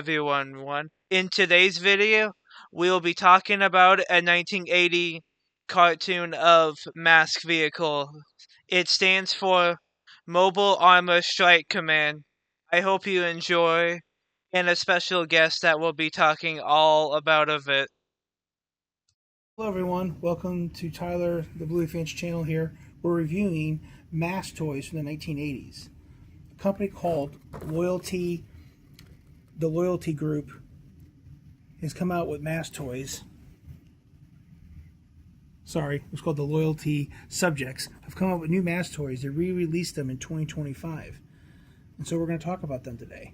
everyone. In today's video, we'll be talking about a 1980 cartoon of Mask Vehicle. It stands for Mobile Armor Strike Command. I hope you enjoy, and a special guest that will be talking all about of it. Hello everyone, welcome to Tyler the Bluey Finch channel here. We're reviewing Mask toys from the 1980s. A company called Loyalty, the Loyalty Group, has come out with Mask toys. Sorry, it's called the Loyalty Subjects. Have come out with new Mask toys. They re-released them in 2025. And so we're going to talk about them today.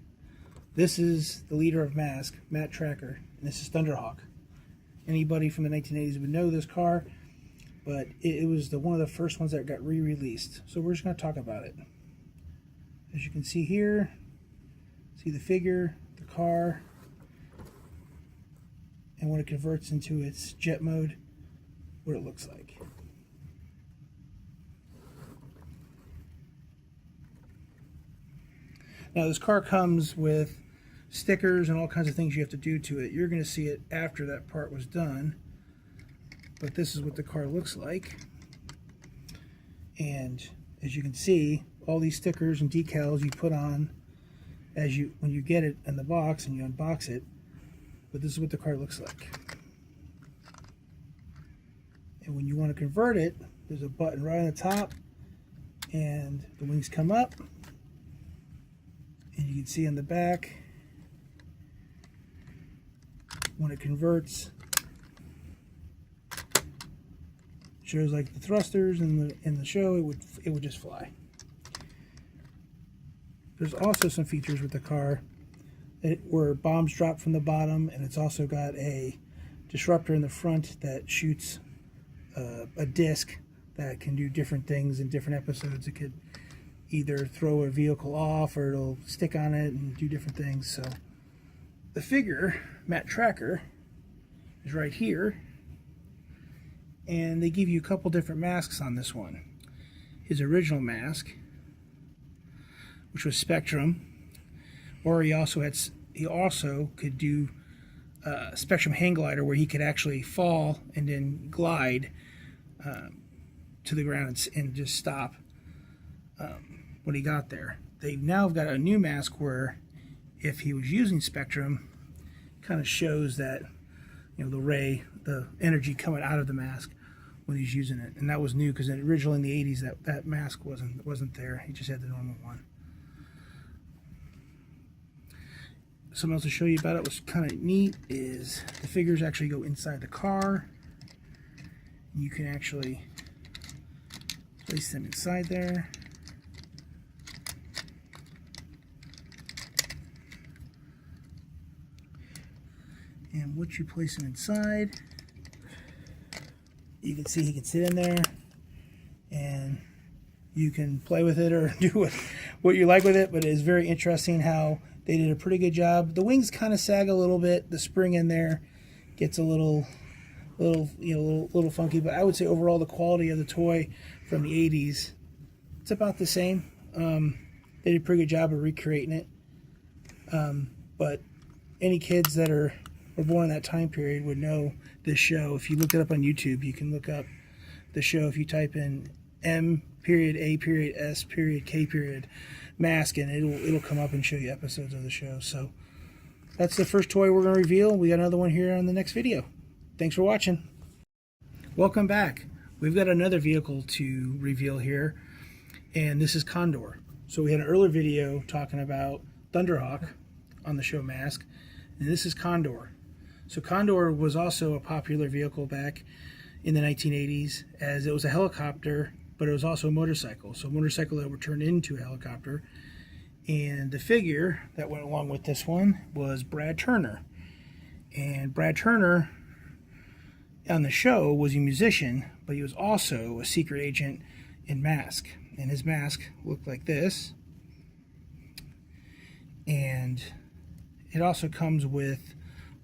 This is the leader of Mask, Matt Trakker, and this is Thunderhawk. Anybody from the 1980s would know this car, but it was one of the first ones that got re-released. So we're just going to talk about it. As you can see here, see the figure, the car, and when it converts into its jet mode, what it looks like. Now this car comes with stickers and all kinds of things you have to do to it. You're going to see it after that part was done, but this is what the car looks like. And as you can see, all these stickers and decals you put on when you get it in the box and you unbox it, but this is what the car looks like. And when you want to convert it, there's a button right on the top and the wings come up, and you can see on the back when it converts, shows like the thrusters in the show, it would just fly. There's also some features with the car where bombs drop from the bottom, and it's also got a disruptor in the front that shoots a disc that can do different things in different episodes. It could either throw a vehicle off or it'll stick on it and do different things. So the figure, Matt Trakker, is right here, and they give you a couple different masks on this one. His original mask, which was Spectrum, or he also could do Spectrum Hang Glider, where he could actually fall and then glide to the ground and just stop when he got there. They now have got a new mask where if he was using Spectrum, kind of shows that, you know, the energy coming out of the mask when he's using it. And that was new because originally in the 80s that mask wasn't there. He just had the normal one. Something else to show you about it was kind of neat is the figures actually go inside the car. You can actually place them inside there. And once you place him inside, you can see he can sit in there, and you can play with it or do what you like with it. But it is very interesting how they did a pretty good job. The wings kind of sag a little bit. The spring in there gets a little funky. But I would say overall the quality of the toy from the 80s, it's about the same. They did a pretty good job of recreating it. But any kids that were born in that time period would know this show. If you look it up on YouTube, you can look up the show. If you type in M.A.S.K. Mask, and it'll come up and show you episodes of the show. So that's the first toy we're going to reveal. We got another one here on the next video. Thanks for watching. Welcome back. We've got another vehicle to reveal here, and this is Condor. So we had an earlier video talking about Thunderhawk on the show Mask, and this is Condor. So Condor was also a popular vehicle back in the 1980s, as it was a helicopter, but it was also a motorcycle. So a motorcycle that would turn into a helicopter. And the figure that went along with this one was Brad Turner. And Brad Turner on the show was a musician, but he was also a secret agent in Mask. And his mask looked like this. And it also comes with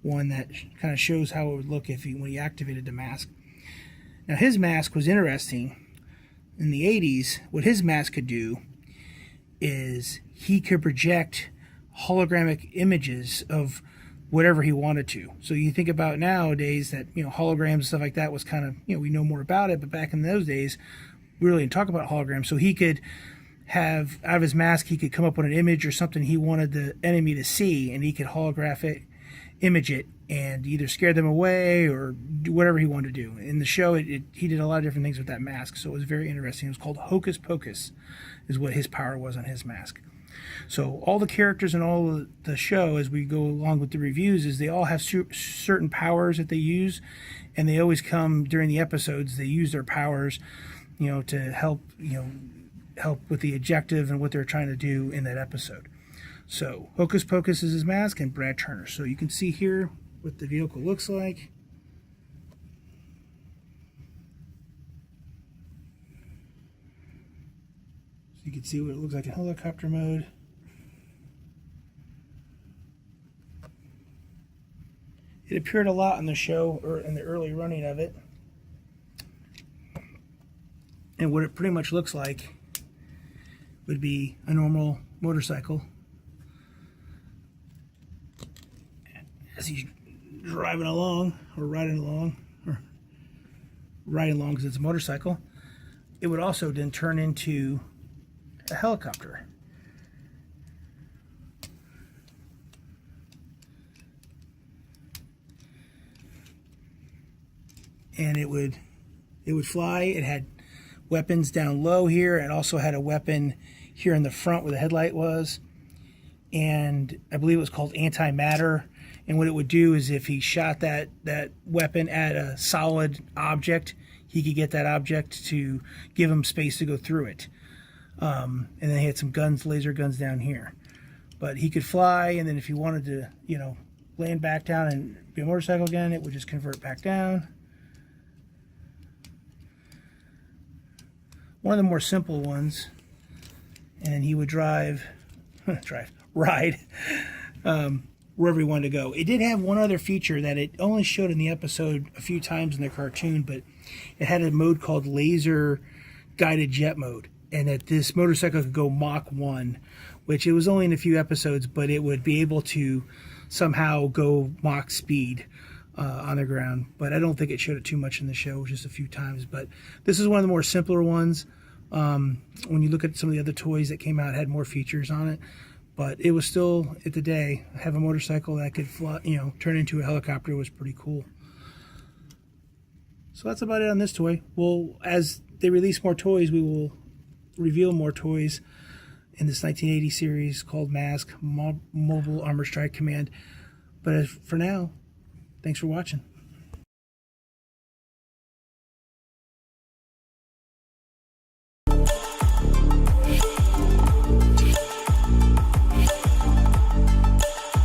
one that kind of shows how it would look when he activated the mask. Now his mask was interesting. In the 80s, what his mask could do is he could project hologramic images of whatever he wanted to. So you think about nowadays that, holograms and stuff like that was kind of, we know more about it, but back in those days, we really didn't talk about holograms. So he could have, out of his mask, he could come up with an image or something he wanted the enemy to see, and he could holograph it, image it, and either scare them away or do whatever he wanted to do. In the show, he did a lot of different things with that mask, so it was very interesting. It was called Hocus Pocus, is what his power was on his mask. So all the characters in all the show, as we go along with the reviews, is they all have certain powers that they use, and they always come during the episodes. They use their powers, to help with the objective and what they're trying to do in that episode. So Hocus Pocus is his mask, and Brad Turner. So you can see here what the vehicle looks like. So you can see what it looks like in helicopter mode. It appeared a lot in the show, or in the early running of it. And what it pretty much looks like would be a normal motorcycle. As he's driving along, or riding along because it's a motorcycle, it would also then turn into a helicopter. And it would fly. It had weapons down low here. It also had a weapon here in the front where the headlight was. And I believe it was called antimatter. And what it would do is if he shot that weapon at a solid object, he could get that object to give him space to go through it. And then he had some guns, laser guns down here. But he could fly, and then if he wanted to, land back down and be a motorcycle again, it would just convert back down. One of the more simple ones, and then he would ride wherever he wanted to go. It did have one other feature that it only showed in the episode a few times in the cartoon, but it had a mode called laser guided jet mode, and that this motorcycle could go Mach 1, which it was only in a few episodes, but it would be able to somehow go Mach speed on the ground. But I don't think it showed it too much in the show, just a few times. But this is one of the more simpler ones. When you look at some of the other toys that came out, it had more features on it. But it was still, at the day, have a motorcycle that could fly, turn into a helicopter was pretty cool. So that's about it on this toy. Well, as they release more toys, we will reveal more toys in this 1980 series called Mask, Mobile Armored Strike Command. But for now, thanks for watching.